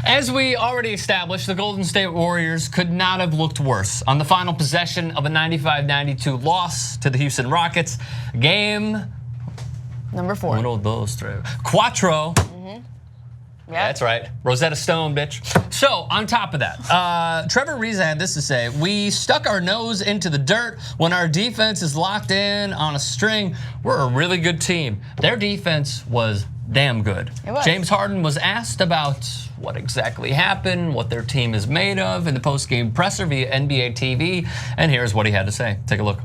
As we already established, the Golden State Warriors could not have looked worse on the final possession of a 95-92 loss to the Houston Rockets. Game number 4. Uno, dos, tres. Cuatro. Yeah, that's right. Rosetta Stone, bitch. So, on top of that, Trevor Ariza had this to say: "We stuck our nose into the dirt when our defense is locked in on a string. We're a really good team." Their defense was damn good. It was. James Harden was asked about what exactly happened, what their team is made of in the post-game presser via NBA TV, and here's what he had to say. Take a look.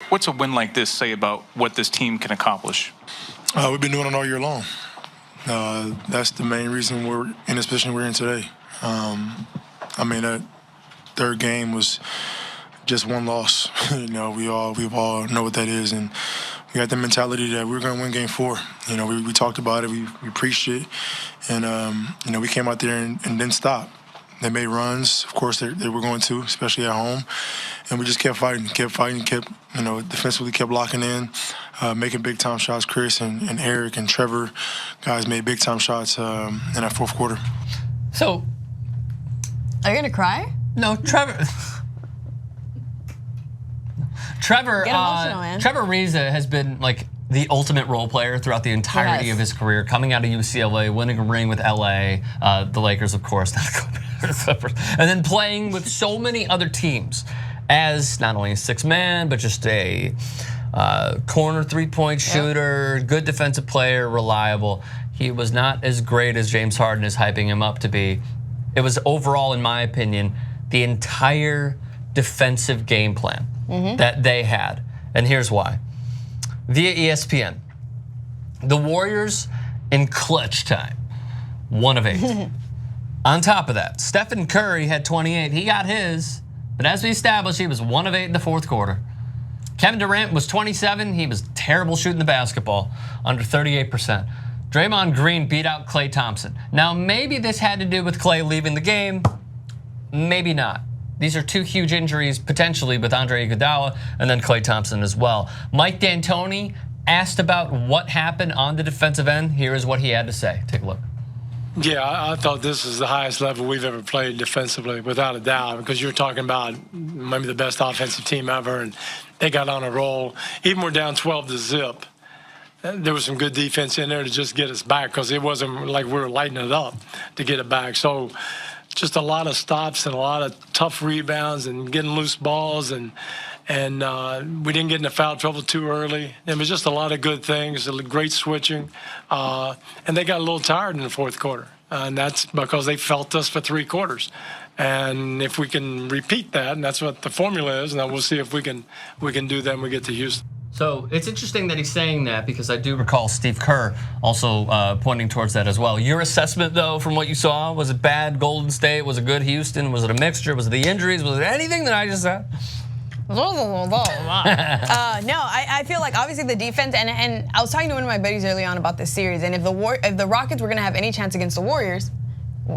What's a win like this say about what this team can accomplish? We've been doing it all year long. That's the main reason we're in this position we're in today. That third game was just one loss. We all know what that is, and we got the mentality that we're going to win Game 4. We talked about it, we preached it, and we came out there and didn't stop. They made runs, of course they were going to, especially at home, and we just kept fighting, defensively kept locking in, making big time shots. Chris and Eric and Trevor, guys made big time shots in that fourth quarter. So, are you gonna cry? No, Trevor. Get emotional, man. Trevor Ariza has been like the ultimate role player throughout the entirety of his career, coming out of UCLA, winning a ring with LA, the Lakers, of course, and then playing with so many other teams as not only a sixth man, but just a corner three-point shooter, good defensive player, reliable. He was not as great as James Harden is hyping him up to be. It was overall, in my opinion, the entire defensive game plan that they had. And here's why. Via ESPN, the Warriors in clutch time, 1 of 8. On top of that, Stephen Curry had 28. He got his, but as we established, he was 1 of 8 in the fourth quarter. Kevin Durant was 27. He was terrible shooting the basketball, under 38%. Draymond Green beat out Klay Thompson. Now, maybe this had to do with Klay leaving the game. Maybe not. These are 2 huge injuries, potentially, with Andre Iguodala and then Klay Thompson as well. Mike D'Antoni asked about what happened on the defensive end. Here is what he had to say. Take a look. Yeah, I thought this is the highest level we've ever played defensively, without a doubt, because you're talking about maybe the best offensive team ever, and they got on a roll. Even we're down 12 to zip. There was some good defense in there to just get us back, because it wasn't like we were lighting it up to get it back. So just a lot of stops and a lot of tough rebounds and getting loose balls, and we didn't get into foul trouble too early. It was just a lot of good things, great switching, and they got a little tired in the fourth quarter, and that's because they felt us for 3 quarters. And if we can repeat that, and that's what the formula is, and then we'll see if we can do that when we get to Houston. So it's interesting that he's saying that, because I do recall Steve Kerr also pointing towards that as well. Your assessment, though, from what you saw, was it bad Golden State? Was it good Houston? Was it a mixture? Was it the injuries? Was it anything that I just said? No, I feel like obviously the defense, and I was talking to one of my buddies early on about this series, and if the Rockets were gonna have any chance against the Warriors,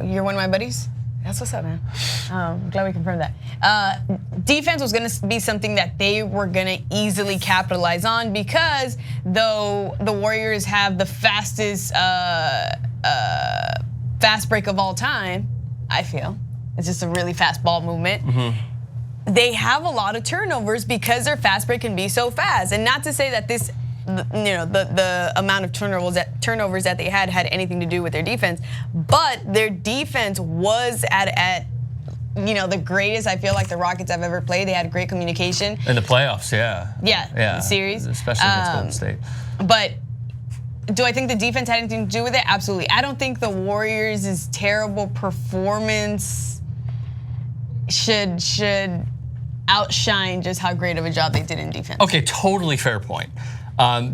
you're one of my buddies? That's what's up, man. I'm glad we confirmed that. Defense was gonna be something that they were gonna easily capitalize on, because though the Warriors have the fastest fast break of all time, I feel. It's just a really fast ball movement. They have a lot of turnovers because their fast break can be so fast. And not to say that this, the amount of turnovers that they had anything to do with their defense, but their defense was at the greatest I feel like the Rockets have ever played. They had great communication in the playoffs. Yeah, the series, especially against Golden State. But do I think the defense had anything to do with it? Absolutely. I don't think the Warriors' terrible performance should outshine just how great of a job they did in defense. Okay, totally fair point.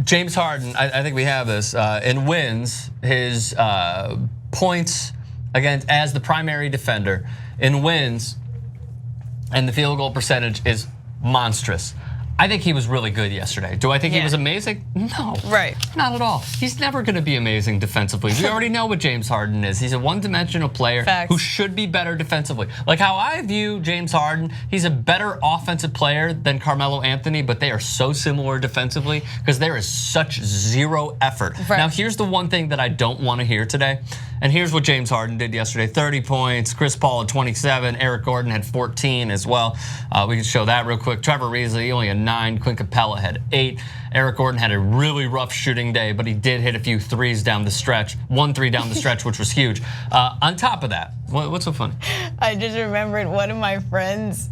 James Harden, I think we have this, in wins, his points against as the primary defender in wins, and the field goal percentage is monstrous. I think he was really good yesterday. Do I think he was amazing? No, right, not at all. He's never gonna be amazing defensively. We already know what James Harden is. He's a one-dimensional player who should be better defensively. Like how I view James Harden, he's a better offensive player than Carmelo Anthony, but they are so similar defensively because there is such zero effort. Right. Now, here's the one thing that I don't wanna hear today, And here's what James Harden did yesterday: 30 points. Chris Paul had 27. Eric Gordon had 14 as well. We can show that real quick. Trevor Ariza, he only had 9. Quinn Capella had 8. Eric Gordon had a really rough shooting day, but he did hit a few threes down the stretch. 1 3 down the stretch, which was huge. On top of that, what's so funny? I just remembered one of my friends'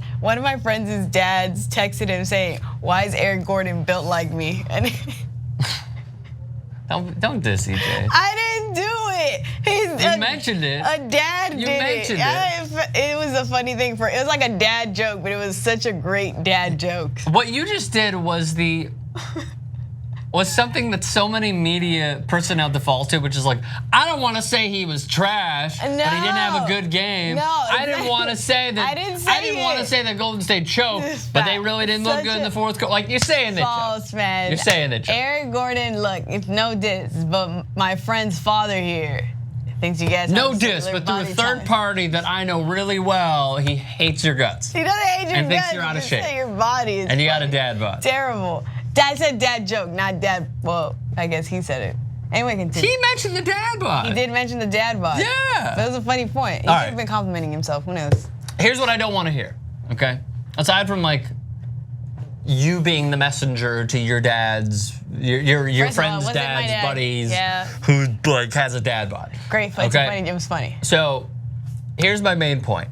dads texted him saying, "Why is Eric Gordon built like me?" And Don't diss EJ. I didn't do it. You mentioned it. A dad did it. You mentioned it. It was a funny thing it was like a dad joke, but it was such a great dad joke. What you just did was something that so many media personnel default to, which is like, I don't want to say he was trash, but he didn't have a good game. No, I didn't want to say that. I didn't want to say that Golden State choked, but they really didn't look good in the fourth quarter. Like, you're saying that. False, man. You're saying that. Eric Gordon, look, it's no diss, but my friend's father here thinks you guys No have diss, but through a third party that I know really well, he hates your guts. He doesn't hate your and guts. Thinks you're out of He shape. just said your body is and you got a funny. dad bod. Terrible. Dad said dad joke, not dad. Well, I guess he said it. Anyway, continue. He mentioned the dad bod. He did mention the dad bod. Yeah. That was a funny point. He could have been complimenting himself. Who knows? Here's what I don't want to hear, okay? Aside from like you being the messenger to your dad's, your friend's dad's buddies, who like has a dad bod. Great, it's funny. It was funny. So here's my main point.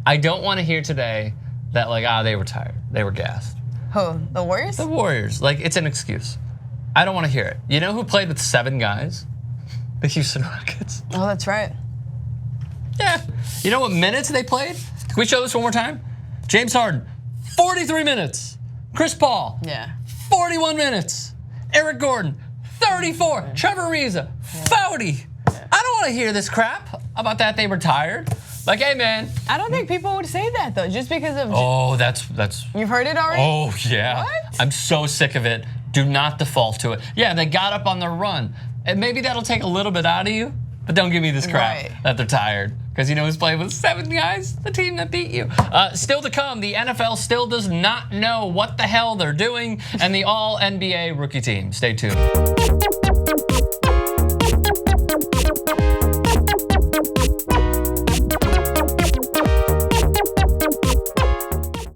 I don't want to hear today that like they were tired, they were gassed. Who? The Warriors? The Warriors. Like, it's an excuse. I don't want to hear it. You know who played with 7 guys? The Houston Rockets. Oh, that's right. Yeah. You know what minutes they played? Can we show this one more time? James Harden, 43 minutes. Chris Paul, 41 minutes. Eric Gordon, 34. Trevor Ariza, 40. I don't want to hear this crap about that they were tired. Like, hey, man. I don't think people would say that, though, just because of... Oh, that's... You've heard it already? Oh, yeah. What? I'm so sick of it. Do not default to it. Yeah, they got up on their run. And maybe that'll take a little bit out of you, but don't give me this crap that they're tired. Because you know who's playing with 7 guys? The team that beat you. Still to come, the NFL still does not know what the hell they're doing, and the All-NBA rookie team. Stay tuned.